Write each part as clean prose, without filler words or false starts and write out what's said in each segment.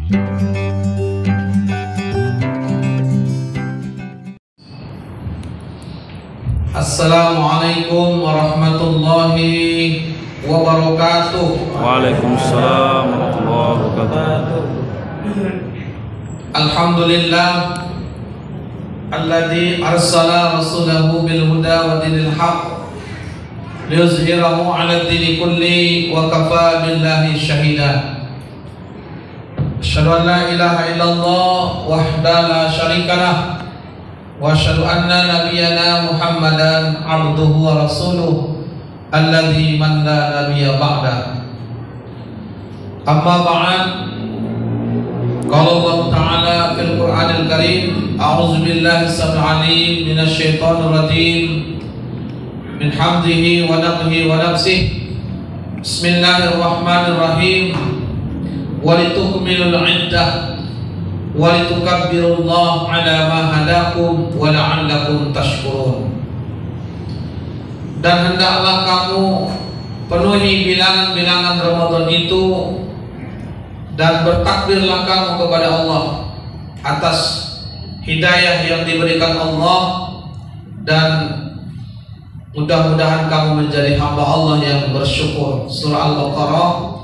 Assalamualaikum warahmatullahi wabarakatuh. Waalaikumsalam warahmatullahi wabarakatuh. Alhamdulillah alladzi arsala rasulahu bil huda wa dinil haq liyuzhirahu 'ala ad-dini kulli wa kafa billahi shahida. Asyhadu an la ilaha illallah wahdahu la syarikalah wa asyhadu anna nabiyyana Muhammadan abduhu wa rasuluh alladzi man la nabiyya ba'da. Amma ba'd. Qala Allah Ta'ala fil Qur'anil Karim, a'udzu billahi samil 'alim minasy syaithanir rajim. Min hamdihi wa nafthihi wa nafsihi. Bismillahirrahmanirrahim. Wa litukmilul 'iddah walitukabbirullaha 'ala ma hadakum wa la'allakum tashkurun. Dan hendaklah kamu penuhi bilangan-bilangan Ramadan itu, dan bertakbirlah kamu kepada Allah atas hidayah yang diberikan Allah, dan mudah-mudahan kamu menjadi hamba Allah yang bersyukur. Surah Al-Baqarah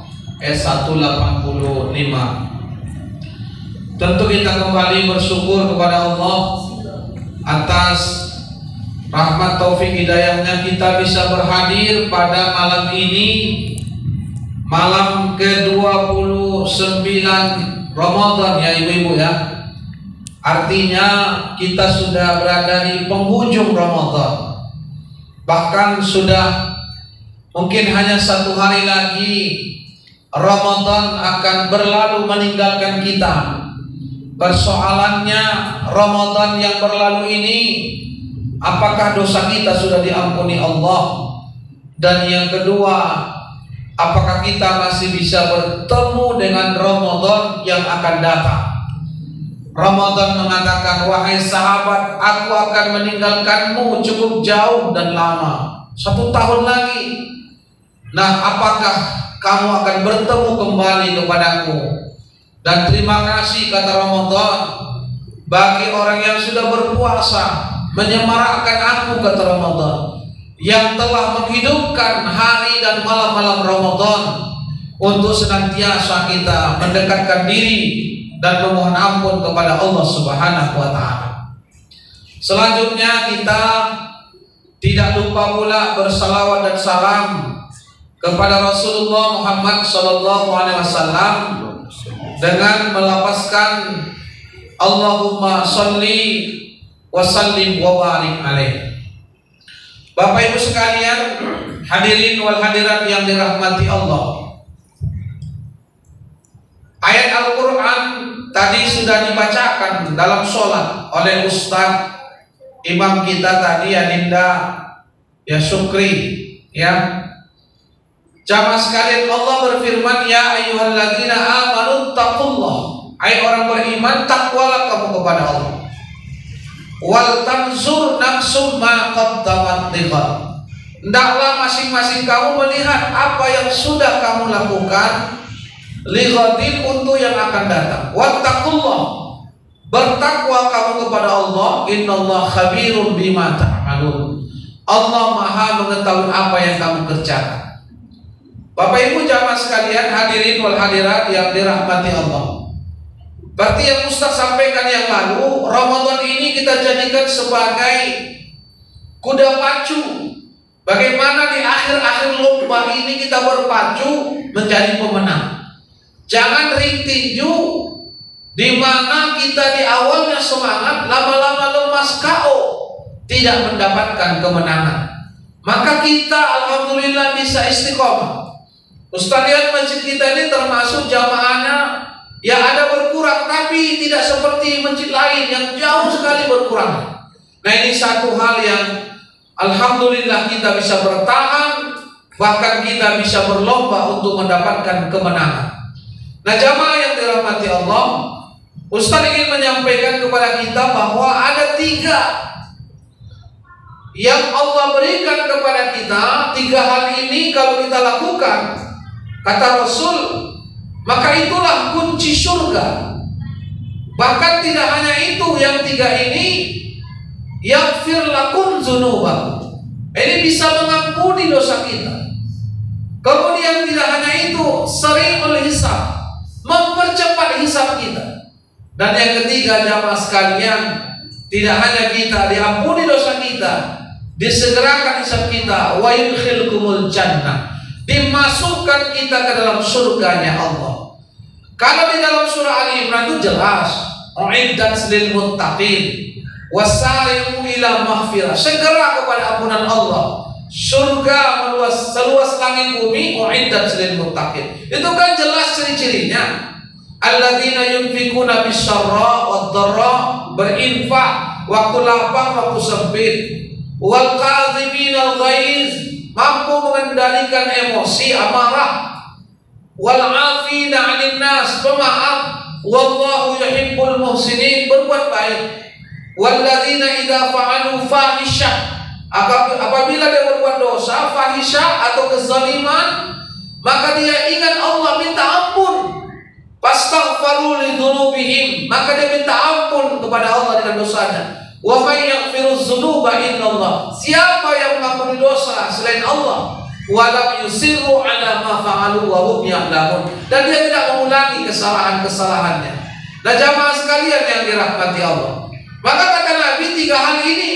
ayat 185. Tentu kita kembali bersyukur kepada Allah atas rahmat taufik hidayahnya kita bisa berhadir pada malam ini, malam ke-29 Ramadan ya ibu-ibu ya. Artinya kita sudah berada di penghujung Ramadan. Bahkan sudah mungkin hanya 1 hari lagi Ramadan akan berlalu meninggalkan kita. Persoalannya, Ramadan yang berlalu ini, apakah dosa kita sudah diampuni Allah? Dan yang kedua, apakah kita masih bisa bertemu dengan Ramadan yang akan datang? Ramadan mengatakan, wahai sahabat, aku akan meninggalkanmu cukup jauh dan lama, 1 tahun lagi. Nah, apakah kamu akan bertemu kembali kepadaku? Dan terima kasih, kata Ramadan, bagi orang yang sudah berpuasa, menyemarakkan aku, kata Ramadan, yang telah menghidupkan hari dan malam-malam Ramadan untuk senantiasa kita mendekatkan diri dan memohon ampun kepada Allah Subhanahu wa Ta'ala. Selanjutnya kita tidak lupa pula bersalawat dan salam kepada Rasulullah Muhammad SAW dengan melafazkan Allahumma sholli wa sallim wa barik alaih. Bapak Ibu sekalian, hadirin wal hadirat yang dirahmati Allah, ayat Al-Quran tadi sudah dibacakan dalam sholat oleh Ustaz Imam kita tadi, Aninda ya Syukri ya. Jamaah sekalian, Allah berfirman, ya ayyuhalladzina amanu taqullah, hai orang beriman, takwalah kamu kepada Allah. Wal tanzur nafsum ma qaddamat lighad, hendaklah masing-masing kamu melihat apa yang sudah kamu lakukan lighadin, untuk yang akan datang. Wattaqullah, bertakwa kamu kepada Allah, innallaha khabirun bima ta'malun, Allah Maha mengetahui apa yang kamu kerjakan. Bapak Ibu jamaah sekalian, hadirin wal hadirat yang dirahmati Allah, berarti yang Ustaz sampaikan yang lalu, Ramadan ini kita jadikan sebagai kuda pacu. Bagaimana di akhir-akhir lomba ini kita berpacu menjadi pemenang. Jangan ring tinju di mana kita di awalnya semangat, lama-lama lemas KO, tidak mendapatkan kemenangan. Maka kita alhamdulillah bisa istiqomah. Ustaz lihat masjid kita ini termasuk jamaahnya ya ada berkurang, tapi tidak seperti masjid lain yang jauh sekali berkurang. Nah, ini satu hal yang alhamdulillah kita bisa bertahan, bahkan kita bisa berlomba untuk mendapatkan kemenangan. Nah, jamaah yang dirahmati Allah, Ustaz ingin menyampaikan kepada kita bahwa ada 3 yang Allah berikan kepada kita. 3 hal ini kalau kita lakukan, kata Rasul, maka itulah kunci surga. surga. Bahkan tidak hanya itu, yang tiga ini yaghfir lakum dzunubakum. Ini bisa mengampuni dosa kita. Kemudian tidak hanya itu, sari'ul hisab, mempercepat hisab kita. Dan yang ketiga, jamaah sekalian, tidak hanya kita diampuni dosa kita, disegerakan hisab kita, wa yudkhilkumul jannah, dimasukkan kita ke dalam surganya Allah. Kalau di dalam surah Ali Imran itu jelas, uiddat lil muttaqin wasari'u ila maghfirah, segera kepada ampunan Allah. Surga meluas, seluas langit bumi, uiddat lil muttaqin. Itu kan jelas ciri-cirinya. Alladzina yunfikuna bisyarra wad-dharra, berinfak waktu lapang, waktu sempit. Wal kadhiminal ghaiz, mampu mengendalikan emosi, amarah. Wal 'afina 'anil nas, pemaaf. Wallahu yuhibbul muhsinin, berbuat baik. Walladzina idza fa'alu fahisyah, apabila dia berbuat dosa, fahisyah atau kezaliman, maka dia ingat Allah, minta ampun. Fastaghfaru lidzunubihim, maka dia minta ampun kepada Allah dengan dosanya. Wa may yaghfiru dzunuba illallah, siapa yang mengampuni dosa selain Allah? Walam yusirru ala ma fa'alu wa hum ya'lamun, dan dia tidak mengulangi kesalahan-kesalahannya. Nah, jamaah sekalian yang dirahmati Allah, maka kata Nabi tiga hal ini.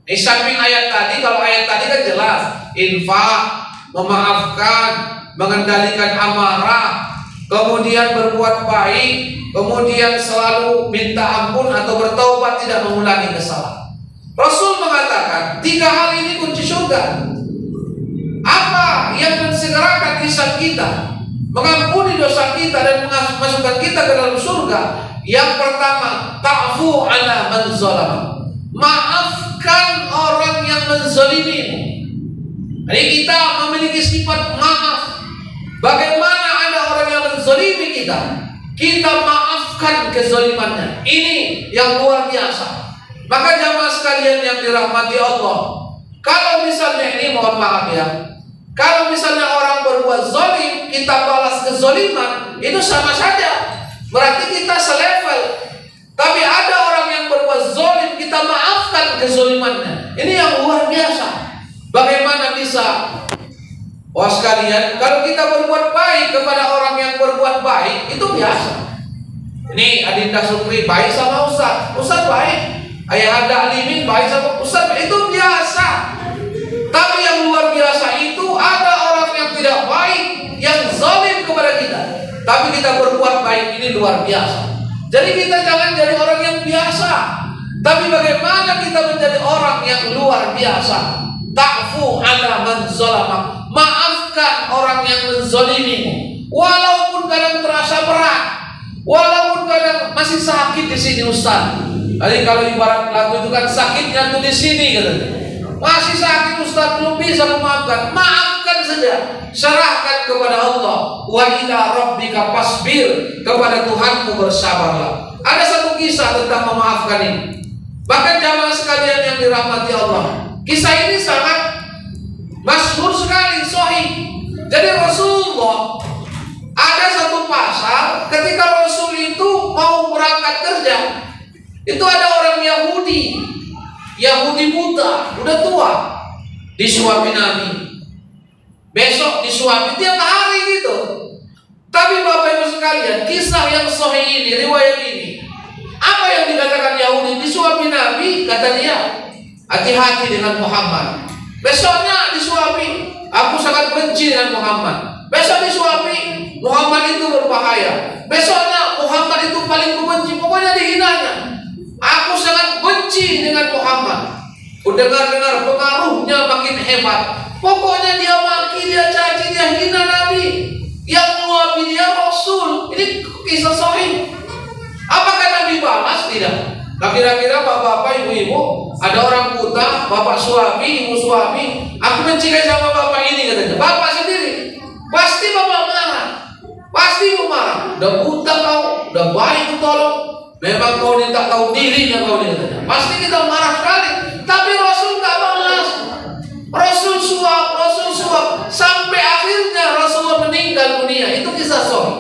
Di samping ayat tadi, kalau ayat tadi kan jelas, infak, memaafkan, mengendalikan amarah, kemudian berbuat baik, kemudian selalu minta ampun atau bertaubat, tidak mengulangi kesalahan. Rasul mengatakan tiga hal ini kunci surga. Apa yang mensegerakan hisab kita, mengampuni dosa kita dan memasukkan kita ke dalam surga? Yang pertama, ta'fu ala man zalama, maafkan orang yang menzalimimu. Jadi kita memiliki sifat maaf. Bagaimana ada orang yang menzalimi kita, kita maafkan kezalimannya. Ini yang luar biasa. Maka jamaah sekalian yang dirahmati Allah, kalau misalnya ini, mohon maaf ya, kalau misalnya orang berbuat zalim, kita balas kezaliman, itu sama saja, berarti kita selevel. Tapi ada orang yang berbuat zalim, kita maafkan kezalimannya. Ini yang luar biasa. Bagaimana bisa? Wah sekalian, kalau kita berbuat baik kepada orang yang berbuat baik, itu biasa. Ini Adinda Sukri baik sama Ustaz, Ustaz baik. Ayah Anda Alimin baik sama Ustaz, itu biasa. Tapi yang luar biasa itu ada orang yang tidak baik, yang zalim kepada kita, tapi kita berbuat baik, ini luar biasa. Jadi kita jangan jadi orang yang biasa, tapi bagaimana kita menjadi orang yang luar biasa. Ta'fu ala man zalama, maafkan orang yang menzalimimu, walaupun kadang terasa berat, walaupun kadang masih sakit di sini Ustaz. Jadi kalau ibarat lagu itu kan sakitnya tuh di sini katanya. Masih sakit Ustaz, belum bisa memaafkan, maafkan saja, serahkan kepada Allah. Wa ila rabbika fasbir, kepada Tuhanmu bersabarlah. Ada satu kisah tentang memaafkan ini. Bahkan jamaah sekalian yang dirahmati Allah, kisah ini sangat masyhur sekali, sahih. Jadi Rasulullah ada satu pasal ketika Rasul itu mau berangkat kerja, itu ada orang Yahudi buta, udah tua, disuapi Nabi, besok disuapi tiap hari gitu. Tapi Bapak Ibu sekalian, kisah yang sahih ini, riwayat ini, apa yang dikatakan Yahudi disuapi Nabi, kata dia, hati-hati dengan Muhammad. Besoknya disuapi, aku sangat benci dengan Muhammad. Besok disuapi, Muhammad itu berbahaya. Besoknya Muhammad itu paling kubenci, pokoknya dihinanya. Aku sangat benci dengan Muhammad. Dengar-dengar pengaruhnya makin hebat. Pokoknya dia maki, dia caci, dia hina Nabi. Yang meluapi dia Rasul. Ini kisah sahih. Apakah Nabi balas? Tidak. Nah kira-kira bapak-bapak, ibu-ibu, ada orang buta, bapak suami, ibu suami, aku benci sama bapak ini katanya. Bapak sendiri, pasti bapak marah. Pasti ibu marah. Udah buta kau, udah baik tolong. Memang kau ini tak tahu dirinya kau ini katanya. Pasti kita marah sekali. Tapi Rasul tak balas. Rasul suap sampai akhirnya Rasulullah meninggal dunia. Itu kisah sahih.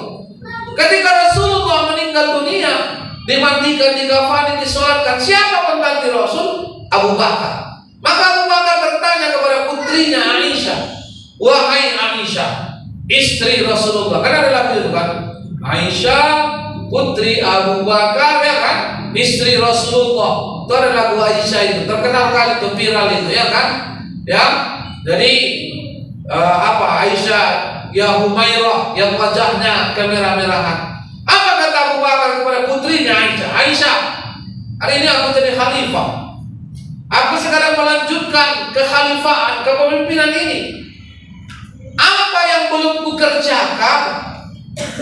Ketika Rasulullah meninggal dimandikan, dikafani, disolatkan. Siapa pengganti Rasul? Abu Bakar. Maka Abu Bakar bertanya kepada putrinya Aisyah, wahai Aisyah, istri Rasulullah. Kan ada lagi itu kan, Aisyah putri Abu Bakar, ya kan, istri Rasulullah. Itu ada lagu Aisyah itu, terkenal kali itu, viral itu, ya kan, ya. Jadi Aisyah ya Humairah yang wajahnya kemerah-merahan. Apa kata Abu Bakar kepada putrinya Aisyah? Aisyah, hari ini aku jadi khalifah. Aku sekarang melanjutkan kekhalifahan, kepemimpinan ini. Apa yang belum kukerjakan,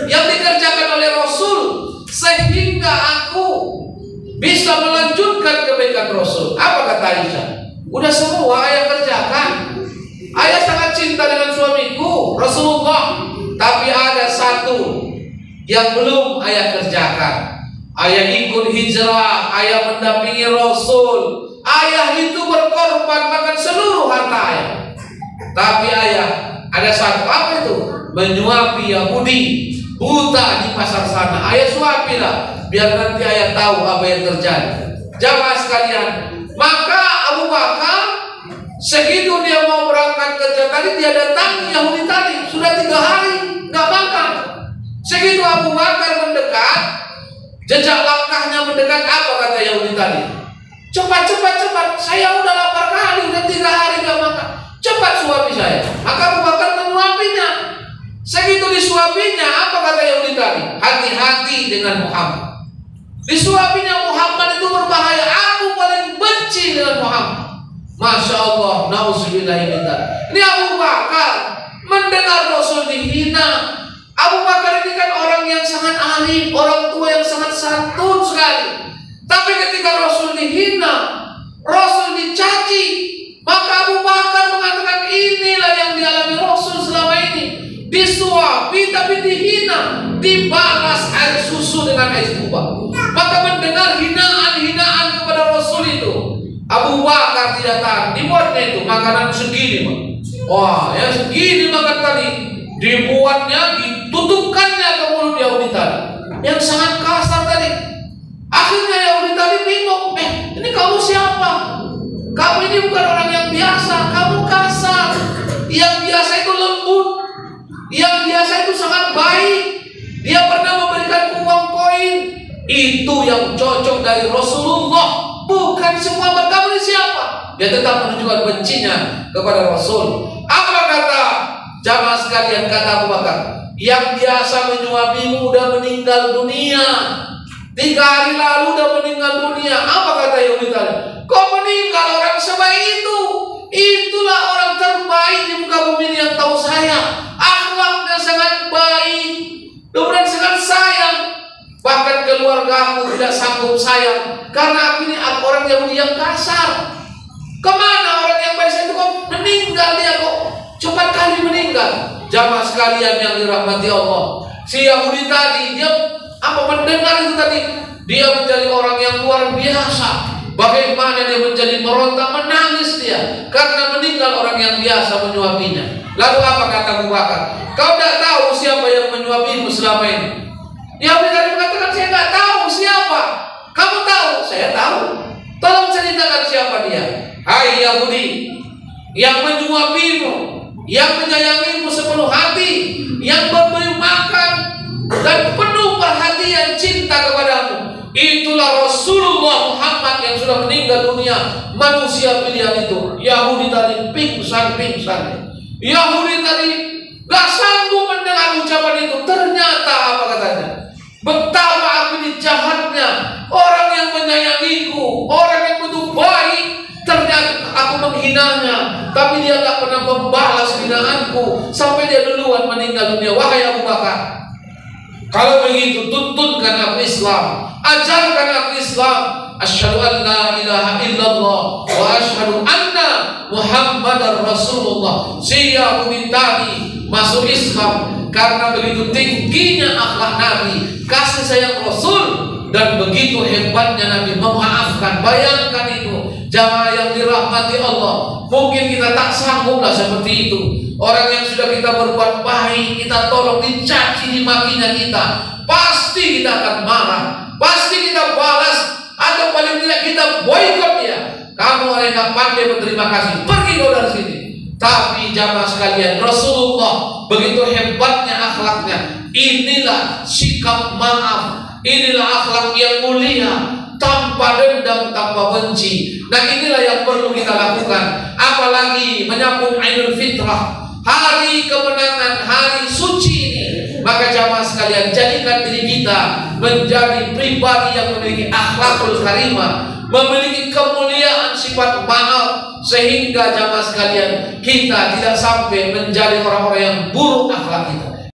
yang dikerjakan oleh Rasul, sehingga aku bisa melanjutkan kebaikan Rasul. Apa kata Aisyah? Udah semua ayah kerjakan. Ayah sangat cinta dengan suamiku Rasulullah, tapi ada satu yang belum ayah kerjakan. Ayah ikut hijrah, ayah mendampingi Rasul. Ayah itu berkorban bahkan seluruh harta ayah. Tapi ayah ada satu, apa itu? Menyuapi Yahudi buta di pasar sana. Ayah suapilah, biar nanti ayah tahu apa yang terjadi. Jamaah sekalian, maka Abu Bakar segitu dia mau berangkat kerja tadi, dia datangi Yahudi tadi. Sudah 3 hari nggak makan. Segitu Abu Bakar mendekat, jejak langkahnya mendekat, apa kata Yahudi tadi? Cepat, saya udah lapar kali, udah 3 hari gak makan. Cepat suapi saya. Maka Abu Bakar menyuapinya. Segitu disuapinya, apa kata Yahudi tadi? Hati-hati dengan Muhammad. Disuapinya Muhammad itu berbahaya. Aku paling benci dengan Muhammad. Masya Allah, na'udzubillahimindzalik. Ini Abu Bakar mendengar Rasul dihina. Abu Bakar ini kan orang yang sangat alim, orang tua yang sangat santun sekali. Tapi ketika Rasul dihina, Rasul dicaci, maka Abu Bakar mengatakan inilah yang dialami Rasul selama ini. Disuapi tapi dihina, dibalas air susu dengan air tuba. Maka mendengar hinaan-hinaan kepada Rasul itu, Abu Bakar tidak tahan. Dibuatnya itu makanan segini, Pak. Wah, ya segini makan tadi. Dibuatnya, ditutupkannya ke mulut Yahudi tadi, yang sangat kasar tadi. Akhirnya Yahudi tadi bingung, ini kamu siapa? Kamu ini bukan orang yang biasa, kamu kasar. Yang biasa itu lembut, yang biasa itu sangat baik. Dia pernah memberikan uang koin. Itu yang cocok dari Rasulullah, bukan semua. Kamu ini siapa? Dia tetap menunjukkan bencinya kepada Rasul. Apa kata jamaah sekalian, kata Abu Bakar? Yang biasa menyuapimu udah meninggal dunia. 3 hari lalu udah meninggal dunia. Apa kata Yahudi tadi? Kok meninggal orang sebaik itu? Itulah orang terbaik di muka bumi yang tahu saya. Akhlaknya sangat baik, kemudian sangat sayang. Bahkan keluarga aku tidak sanggup sayang, karena aku ini orang Yahudi yang kasar. Kemana orang yang baik itu kok meninggal dia, kok cepat kali meninggal? Jamaah sekalian yang dirahmati Allah, si Yahudi tadi dia mendengar itu tadi, dia menjadi orang yang luar biasa. Bagaimana dia menjadi meronta, menangis dia karena meninggal orang yang biasa menyuapinya. Lalu apa kata Abu Bakar? Kau tidak tahu siapa yang menyuapimu selama ini? Yahudi tadi mengatakan, saya tidak tahu siapa. Kamu tahu? Saya tahu. Tolong ceritakan siapa dia. Hai Yahudi, yang menyuapimu, yang menyayangimu sepenuh hati, yang memberi makan dan penuh perhatian cinta kepadamu, itulah Rasulullah Muhammad yang sudah meninggal dunia, manusia pilihan itu. Yahudi tadi pingsan. Yahudi tadi gak sanggup mendengar ucapan itu. Ternyata apa katanya? Betapa aku dijahatnya orang yang menyayangiku, orang yang begitu baik. Ternyata aku menghinanya, tapi dia gak pernah membalas hinaanku sampai dia duluan meninggal dunia. Wahai Abu Bakar, kalau begitu tuntunkan aku Islam, ajarkan aku Islam. Asyhadu an la ilaha illallah wa asyhadu anna Muhammadar Rasulullah. Si Yahudi tadi masuk Islam karena begitu tingginya akhlak Nabi, kasih sayang Rasul, dan begitu hebatnya Nabi memaafkan. Bayangkan itu, jamaah yang dirahmati Allah. Mungkin kita tak sangguplah seperti itu. Orang yang sudah kita berbuat baik, kita tolong, dicaci, dimakinya kita, pasti kita akan marah, pasti kita kita balas atau paling tidak kita boikot dia. Kamu orang yang pandai berterima kasih, pergi kau dari sini. Tapi jamaah sekalian, Rasulullah begitu hebatnya akhlaknya. Inilah sikap maaf, inilah akhlak yang mulia, tanpa dendam, tanpa benci. Nah inilah yang perlu kita lakukan. Apalagi menyambut Idul Fitrah, hari kemenangan, hari suci ini. Maka jamaah sekalian, jadikan diri kita menjadi pribadi yang memiliki akhlakul karimah, memiliki kemuliaan sifat maaf, sehingga jamaah sekalian kita tidak sampai menjadi orang-orang yang buruk akhlak kita.